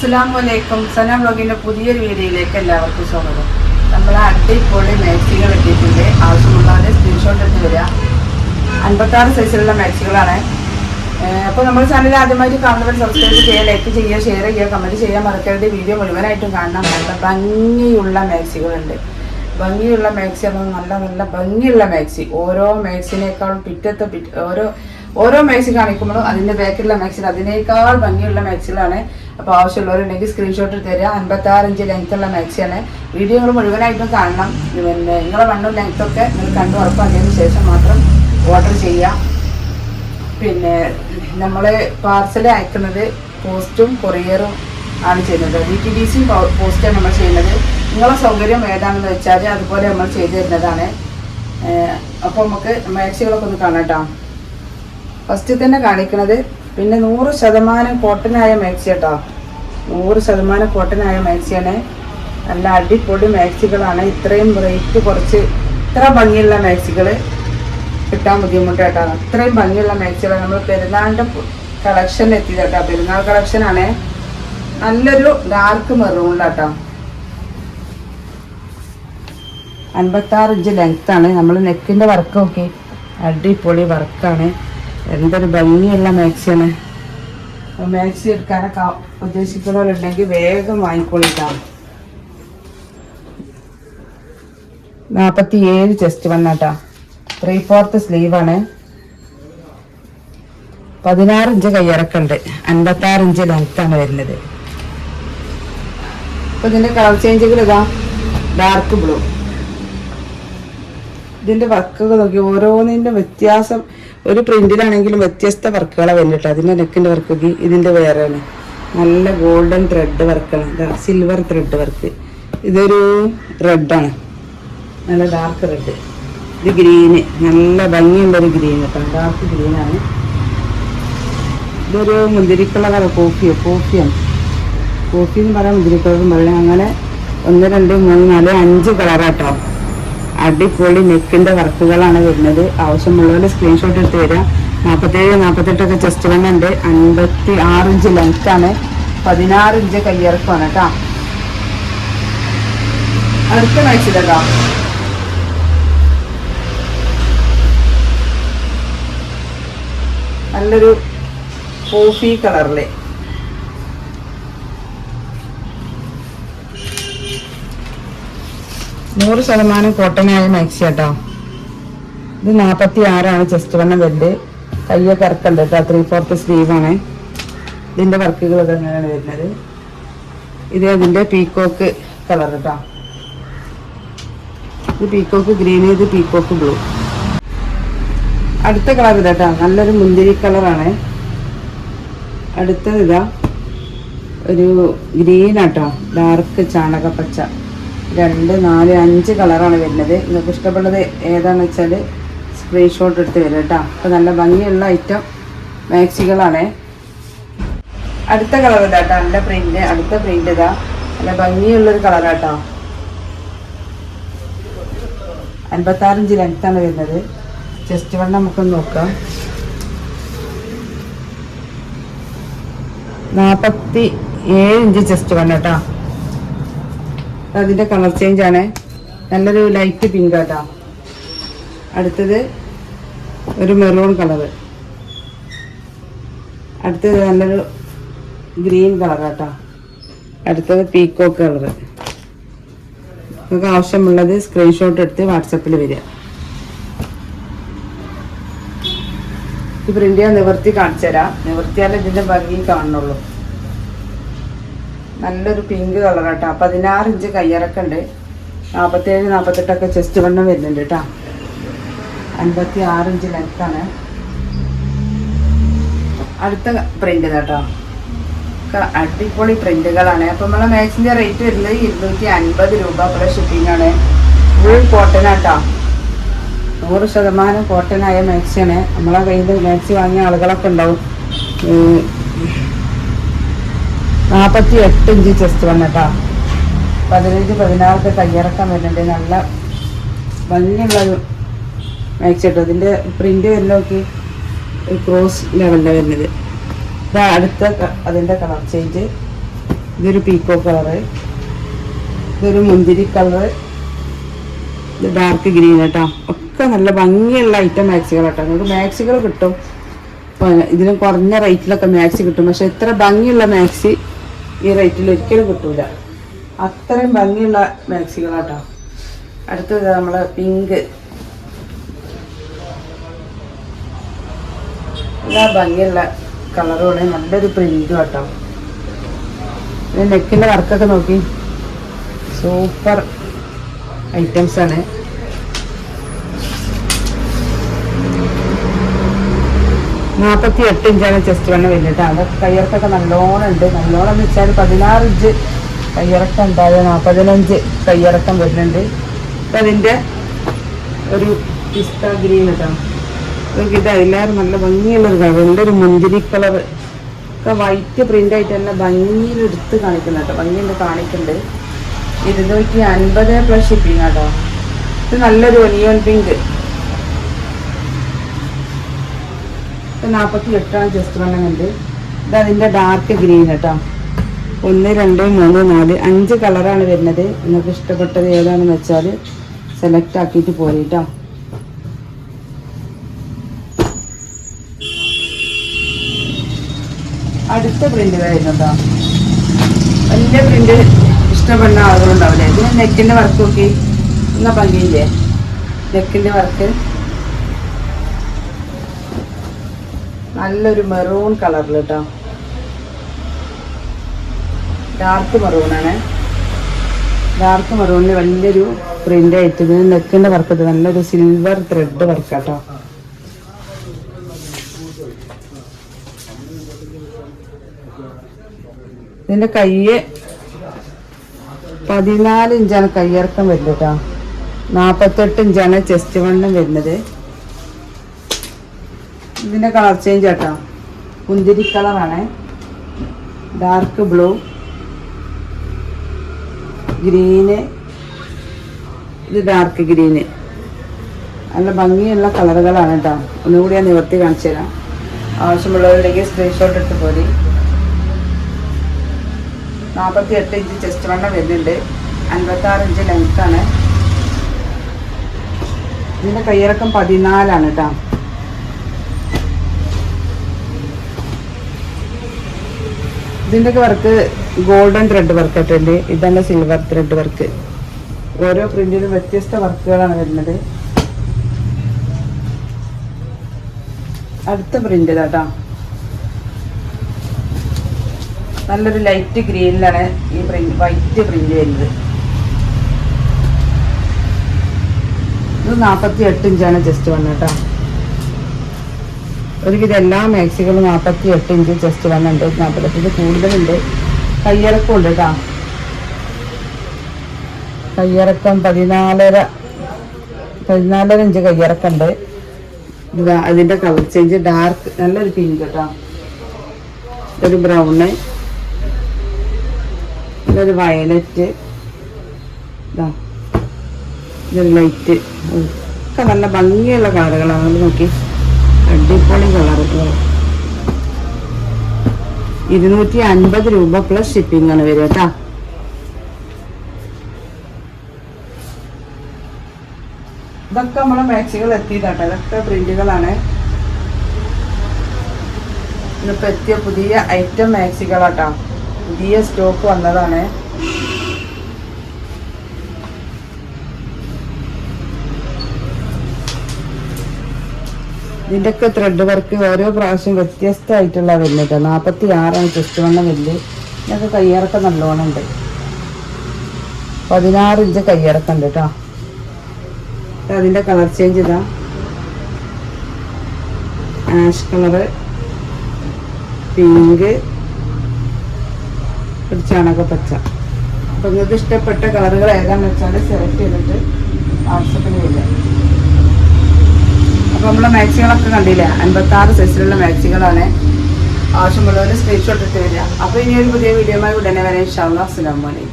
അസ്സലാമലൈക്കും. സന വ്ലോഗിന്റെ പുതിയൊരു വീഡിയോയിലേക്ക് എല്ലാവർക്കും സ്വാഗതം. നമ്മൾ അടിപൊളി മാക്സികൾ എത്തിയിട്ടുണ്ട്. ആവശ്യമുള്ളവരെ സ്ക്രീൻഷോട്ട് എടുത്ത് വരിക. 56 സൈസിലുള്ള മാക്സികളാണ്. അപ്പോൾ നമ്മുടെ ചാനൽ ആദ്യമായിട്ട് കാണുന്നവർ സബ്സ്ക്രൈബ് ചെയ്യുക, ലൈക്ക് ചെയ്യുക, ഷെയർ ചെയ്യുക, കമൻറ്റ് ചെയ്യാൻ മറക്കരുത്. വീഡിയോ മുഴുവനായിട്ടും കാണണം. നല്ല ഭംഗിയുള്ള മാക്സികളുണ്ട്. ഭംഗിയുള്ള മാക്സി ആണ്, നല്ല നല്ല ഭംഗിയുള്ള മാക്സി. ഓരോ മാക്സിനേക്കാളും ഓരോ മാക്സി കാണിക്കുമ്പോഴും അതിൻ്റെ ബാക്കിലുള്ള മാക്സിൽ അതിനേക്കാൾ ഭംഗിയുള്ള മാക്സികളാണ്. അപ്പോൾ ആവശ്യമുള്ളവരുണ്ടെങ്കിൽ സ്ക്രീൻഷോട്ട് തരിക. 56 ഇഞ്ച് ലെങ്ത്തുള്ള മാക്സിയാണ്. വീഡിയോ മുഴുവനായിട്ടും കാണണം. പിന്നെ നിങ്ങളെ വണ്ണും ലെങ്ത്തൊക്കെ നിങ്ങൾ കണ്ടു ഉറപ്പാക്കിയതിന് ശേഷം മാത്രം ഓർഡർ ചെയ്യുക. പിന്നെ നമ്മൾ പാർസൽ അയക്കുന്നത് പോസ്റ്റും കൊറിയറും ആണ് ചെയ്യുന്നത്. DTDC പോസ്റ്റാണ് നമ്മൾ ചെയ്യുന്നത്. നിങ്ങളെ സൗകര്യം ഏതാണെന്ന് വെച്ചാൽ അതുപോലെ നമ്മൾ ചെയ്തു തരുന്നതാണ്. അപ്പോൾ നമുക്ക് മാക്സികളൊക്കെ ഒന്ന് കാണാം കേട്ടോ. ഫസ്റ്റ് തന്നെ കാണിക്കുന്നത് പിന്നെ 100% കോട്ടനായ മാക്സി കേട്ടോ. 100% കോട്ടനായ മാക്സിയാണ്. നല്ല അടിപൊളി മാക്സികളാണ്. ഇത്രയും റേറ്റ് കുറച്ച് ഇത്ര ഭംഗിയുള്ള മാക്സികൾ കിട്ടാൻ ബുദ്ധിമുട്ട് കേട്ടോ. അത്രയും ഭംഗിയുള്ള മാക്സികളാണ്. നമ്മൾ പെരുന്നാളിൻ്റെ കളക്ഷൻ എത്തിയത് കേട്ടോ. പെരുന്നാൾ കളക്ഷനാണ്. നല്ലൊരു ഡാർക്ക് മെറൂണിലാട്ടോ. 56 ഇഞ്ച് ലെങ്ത്താണ്. നമ്മൾ നെക്കിൻ്റെ വർക്ക് നോക്കി, അടിപൊളി വർക്കാണ്. എന്തൊരു ഭംഗിയുള്ള മാക്സിയാണ്. മാക്സി എടുക്കാനൊക്കെ ഉദ്ദേശിക്കുന്നവരുണ്ടെങ്കിൽ വേഗം വാങ്ങിക്കൊള്ളിട്ടാണ്. 47 ചെസ്റ്റ് വണ്ണാട്ടാ. 3/4 സ്ലീവാണ്. 16 ഇഞ്ച് കയ്യിറക്കുണ്ട്. 56 ഇഞ്ച് ലെങ്ത്താണ് വരുന്നത്. അപ്പോൾ ഇതിൻ്റെ കളർ ചേഞ്ചുകൾ ഇതാ ഡാർക്ക് ബ്ലൂ. ഇതിൻ്റെ വർക്കുകൾ നോക്കി ഓരോന്നിൻ്റെ വ്യത്യാസം. ഒരു പ്രിന്റിലാണെങ്കിലും വ്യത്യസ്ത വർക്കുകളാണ് വരുന്നിട്ട്. അതിൻ്റെ നെക്കിൻ്റെ വർക്ക് നോക്കി, ഇതിൻ്റെ വേറെയാണ്. നല്ല ഗോൾഡൻ ത്രെഡ് വർക്കാണ്. ഇതാ സിൽവർ ത്രെഡ് വർക്ക്. ഇതൊരു റെഡാണ്, നല്ല ഡാർക്ക് റെഡ്. ഇത് ഗ്രീന്, നല്ല ഭംഗിയുള്ളൊരു ഗ്രീൻ കേട്ടോ. ഡാർക്ക് ഗ്രീനാണ്. ഇതൊരു മുന്തിരി കളറാണ്. കോഫിയാണ്. കോഫി എന്ന് പറയാം, മുന്തിരി കളറും പറയാം. അങ്ങനെ 1 2 3 4 5 കളറാട്ടോ. അടിപൊളി നെക്കിൻ്റെ വർക്കുകളാണ് വരുന്നത്. ആവശ്യമുള്ളവർ സ്ക്രീൻഷോട്ട് എടുത്ത് വരിക. 47 48 ചെസ്റ്റ് വണ്ണുണ്ട്. 56 ഇഞ്ച് ലെങ്ത്താണ്. 16 ഇഞ്ച് കയ്യിറക്കമാണ് കേട്ടോ. അടുത്ത മാക്സിലോ നല്ലൊരു കോഫി കളറില് 100% കോട്ടനായ മാക്സി കേട്ടോ. ഇത് 46 ചെസ്റ്റ് വണ്ണം വരുന്നത്. കയ്യൊക്കെ ഇറക്കുണ്ട് കേട്ടോ. 3/4 സ്ലീവാണ്. ഇതിൻ്റെ വർക്കുകൾ ഇതങ്ങനെയാണ് വരുന്നത്. ഇത് അതിൻ്റെ പീക്കോക്ക് കളർ കേട്ടോ. ഇത് പീക്കോക്ക് ഗ്രീൻ, ഇത് പീക്കോക്ക് ബ്ലൂ. അടുത്ത കളർ ഇതാട്ടോ. നല്ലൊരു മുന്തിരി കളറാണ്. അടുത്തത് ഇതാ ഒരു ഗ്രീനാട്ടോ. ഡാർക്ക് ചാണകപ്പച്ച. 2 4 5 കളറാണ് വരുന്നത്. നിങ്ങൾക്ക് ഇഷ്ടപ്പെട്ടത് ഏതാണെന്ന് വെച്ചാൽ സ്ക്രീൻഷോട്ട് എടുത്ത് വരും കേട്ടോ. അപ്പോൾ നല്ല ഭംഗിയുള്ള ഐറ്റം മാക്സികളാണ്. അടുത്ത കളർ ഇതാട്ടോ. നല്ല പ്രിന്റ്. അടുത്ത പ്രിന്റ് ഇതാ നല്ല ഭംഗിയുള്ളൊരു കളറാട്ടോ. 56 ഇഞ്ച് ലെങ്ത്താണ് വരുന്നത്. ചെസ്റ്റ് വണ്ണം നമുക്കൊന്ന് നോക്കാം. 47 ഇഞ്ച് ചെസ്റ്റ് വണ്ണം കേട്ടോ. അതിൻ്റെ കളർ ചേഞ്ച് ആണ്. നല്ലൊരു ലൈറ്റ് പിങ്ക് കേട്ടോ. അടുത്തത് ഒരു മെറൂൺ കളറ്. അടുത്തത് നല്ലൊരു ഗ്രീൻ കളർ കേട്ടോ. അടുത്തത് പീക്കോക്ക് കളറ്. നിങ്ങൾക്ക് ആവശ്യമുള്ളത് സ്ക്രീൻഷോട്ട് എടുത്ത് വാട്സപ്പിൽ വരിക. ഈ പ്രിന്റ് ഞാൻ നിവർത്തി കാണിച്ചു തരാം. നിവർത്തിയാലേ ഇതിൻ്റെ ഭംഗി കാണുന്നുള്ളൂ. നല്ലൊരു പിങ്ക് കളർ കേട്ടോ. 16 ഇഞ്ച് കയ്യിറക്കുണ്ട്. 47 48 ചെസ്റ്റ് വണ്ണം വരുന്നുണ്ട് കേട്ടോ. 56 ഇഞ്ച് ലെങ്ത്താണ്. അടുത്ത പ്രിന്റ് കേട്ടോ. അടിപൊളി പ്രിന്റുകളാണ്. അപ്പം നമ്മളെ മാക്സിൻ്റെ റേറ്റ് വരുന്നത് 250 രൂപ പ്ലസ് ഷിപ്പിംഗ് ആണ്. ഫുൾ കോട്ടൺ കേട്ടോ. 100% കോട്ടനായ മാക്സിയാണ്. നമ്മളെ കയ്യിൽ മാക്സി വാങ്ങിയ ആളുകളൊക്കെ ഉണ്ടാവും. 48 ഇഞ്ച് ചെസ്റ്റ് വണ്ണം കേട്ടോ. 15 16 കയ്യിറക്കാൻ വരുന്നുണ്ട്. നല്ല ഭംഗിയുള്ളൊരു മാക്സി കേട്ടോ. ഇതിൻ്റെ പ്രിന്റ് വരുന്ന നോക്കി ക്രോസ് ലെവലിലാണ് വരുന്നത്. അടുത്ത അതിൻ്റെ കളർ ചേഞ്ച് ഇതൊരു പീക്കോ കളറ്, ഇതൊരു മുന്തിരി കളറ്, ഇത് ഡാർക്ക് ഗ്രീൻ കേട്ടോ. ഒക്കെ നല്ല ഭംഗിയുള്ള ഐറ്റം മാക്സികൾ കേട്ടോ. നിങ്ങൾക്ക് മാക്സികൾ കിട്ടും, ഇതിന് കുറഞ്ഞ റേറ്റിലൊക്കെ മാക്സി കിട്ടും. പക്ഷെ ഇത്ര ഭംഗിയുള്ള മാക്സി ഈ റേറ്റിൽ ഒരിക്കലും കിട്ടൂല. അത്രയും ഭംഗിയുള്ള മാക്സികളാട്ടോ. അടുത്തത് നമ്മളെ പിങ്ക്, എല്ലാ ഭംഗിയുള്ള കളറുകളെ നല്ലൊരു പ്രിന്റും കേട്ടോ. പിന്നെ നെക്കിൻ്റെ വർക്കൊക്കെ നോക്കി, സൂപ്പർ ഐറ്റംസ് ആണ്. $48 ഇഞ്ചാണ് ചെസ്റ്റ് വണ്ണം വരുന്നത്. അത് കയ്യിറക്കൊക്കെ നല്ലോണം ഉണ്ട്. നല്ലോണം എന്ന് വെച്ചാൽ 16 ഇഞ്ച് കയ്യിറക്കം ഉണ്ടായ 45 കയ്യിറക്കം വരുന്നുണ്ട്. അപ്പം അതിൻ്റെ ഒരു പിസ്ത ഗ്രീൻ കേട്ടോ. അതൊക്കെ ഇത് എല്ലാവരും നല്ല ഭംഗിയുള്ളൊരു കളർ, നല്ലൊരു മുന്തിരി കളർ ഒക്കെ വൈറ്റ് പ്രിൻ്റ് ആയിട്ട് തന്നെ ഭംഗിയിൽ എടുത്ത് കാണിക്കുന്നത് കേട്ടോ. ഭംഗിയുണ്ട് കാണിക്കുന്നുണ്ട്. 250 പ്ലസ് ഷിപ്പിംഗ് കേട്ടോ. ഇത് നല്ലൊരു ഒനിയൻ പിങ്ക്, 48 ജസ്റ്റ് വണ്ണം ഉണ്ട്. ഇത് അതിൻ്റെ ഡാർക്ക് ഗ്രീൻ കേട്ടോ. 1 2 3 4 5 കളറാണ് വരുന്നത്. നിങ്ങൾക്ക് ഇഷ്ടപ്പെട്ടത് ഏതാണെന്ന് വെച്ചാൽ സെലക്ട് ആക്കിയിട്ട് പോയിട്ടോ. അടുത്ത പ്രിന്റ് വരുന്നുണ്ടോ, വലിയ പ്രിന്റ് ഇഷ്ടപ്പെടുന്ന ആളുകളുണ്ടാവില്ലേ. ഇതിന് നെക്കിൻ്റെ വർക്ക് നോക്കി, എന്നാ ഭംഗിയില്ലേ നെക്കിൻ്റെ വർക്ക്. നല്ലൊരു മെറൂൺ കളറിൽ കേട്ടോ, ഡാർക്ക് മെറൂണാണ്. ഡാർക്ക് മെറൂണിന് വലിയൊരു പ്രിന്റ് ആയിട്ട് ഇതിന് നെക്കിൻ്റെ വർക്ക്, ഇത് നല്ലൊരു സിൽവർ ത്രെഡ് വർക്ക് കേട്ടോ. ഇതിൻ്റെ കയ്യ് 14 ഇഞ്ചാണ് കയ്യിറക്കം വരുന്നത് കേട്ടോ. 48 ഇഞ്ചാണ് ചെസ്റ്റ് വണ്ണം വരുന്നത്. ഇതിൻ്റെ കളർ ചേഞ്ച് കേട്ടോ, മുന്തിരി കളറാണ്, ഡാർക്ക് ബ്ലൂ, ഗ്രീന്, ഇത് ഡാർക്ക് ഗ്രീന്. നല്ല ഭംഗിയുള്ള കളറുകളാണ് കേട്ടോ. ഒന്നുകൂടി ഞാൻ നിവർത്തി കാണിച്ചു തരാം. ആവശ്യമുള്ളവരുണ്ടെങ്കിൽ സ്ക്രീൻഷോട്ട് എടുത്ത് പോരി. 48 ഇഞ്ച് ചെസ്റ്റ് വണ്ണം വരുന്നുണ്ട്. 56 ഇഞ്ച് ലെങ്ത്താണ്. ഇതിൻ്റെ കയ്യിറക്കം 14 കേട്ടോ. ഇതിൻ്റെയൊക്കെ വർക്ക് ഗോൾഡൻ ത്രെഡ് വർക്ക് ആയിട്ടുണ്ട്. ഇതാണ് സിൽവർ ത്രെഡ് വർക്ക്. ഓരോ പ്രിന്റിലും വ്യത്യസ്ത വർക്കുകളാണ് വരുന്നത്. അടുത്ത പ്രിന്റ് കേട്ടോ, നല്ലൊരു ലൈറ്റ് ഗ്രീനിലാണ് ഈ പ്രിന്റ്, വൈറ്റ് പ്രിന്റ് വരുന്നത്. ഇത് 48 ഇഞ്ചാണ് ജസ്റ്റ് വണ്ണം കേട്ടോ. ഒരുവിധം എല്ലാ മാക്സികളും 48 ഇഞ്ച് ജസ്റ്റ് വണ്ണുണ്ട്. 48 കൂടുതലുണ്ട്. കയ്യിറക്കം ഉണ്ട് കേട്ടോ. കയ്യിറക്കം 14 ഇഞ്ച് കയ്യിറക്കം ഉണ്ട്. അതിൻ്റെ കളർ ചേഞ്ച് ഡാർക്ക്, നല്ലൊരു പിങ്ക് കേട്ടോ, ഒരു ബ്രൗണ്, ഇതൊരു വയലറ്റ്, ഇതൊരു ലൈറ്റ്. ഒക്കെ നല്ല ഭംഗിയുള്ള കളറുകളാണ്. നോക്കി, അടിപൊളി കളറുകൾ. 250 രൂപ പ്ലസ് ഷിപ്പിംഗ് ആണ് വരിക കേട്ടോ. ഇതൊക്കെ നമ്മളെ മാക്സികൾ എത്തിയതാട്ടോ. ഇതൊക്കെ പ്രിന്റുകളാണ്. ഇന്നിപ്പോൾ എത്തിയ പുതിയ ഐറ്റം മാക്സികളാട്ടോ. പുതിയ സ്റ്റോക്ക് വന്നതാണ്. ഇതിൻ്റെയൊക്കെ ത്രെഡ് വർക്ക് ഓരോ പ്രാവശ്യം വ്യത്യസ്തമായിട്ടുള്ള വരുന്നത്. 46 ചെസ്റ്റ് വണ്ണം വരുന്നത്. ഇതിനൊക്കെ കയ്യിറക്കം നല്ലോണം ഉണ്ട്. 16 ഇഞ്ച് കയ്യിറക്കം ഉണ്ട് കേട്ടോ. അതിൻ്റെ കളർ ചേഞ്ച് ഇതാ, ആഷ് കളറ്, പിങ്ക്, ഒരു ചാണകപ്പച്ച. അപ്പം നിങ്ങൾക്ക് ഇഷ്ടപ്പെട്ട കളറുകൾ ഏതാണെന്ന് വെച്ചാൽ സെലക്ട് ചെയ്തിട്ട് വാട്സപ്പിൽ വരില്ല. അപ്പോൾ നമ്മളെ മാക്സികളൊക്കെ കണ്ടില്ല. 56 സൈസിലുള്ള മാക്സികളാണ്. ആവശ്യമുള്ളവർ സ്ക്രീൻഷോട്ട് ഇട്ട് വരിക. അപ്പോൾ ഇനി ഒരു പുതിയ വീഡിയോയുമായി ഉടനെ വരെ ഇൻഷാ അല്ലാഹ്. അസ്സലാമു അലൈക്കും.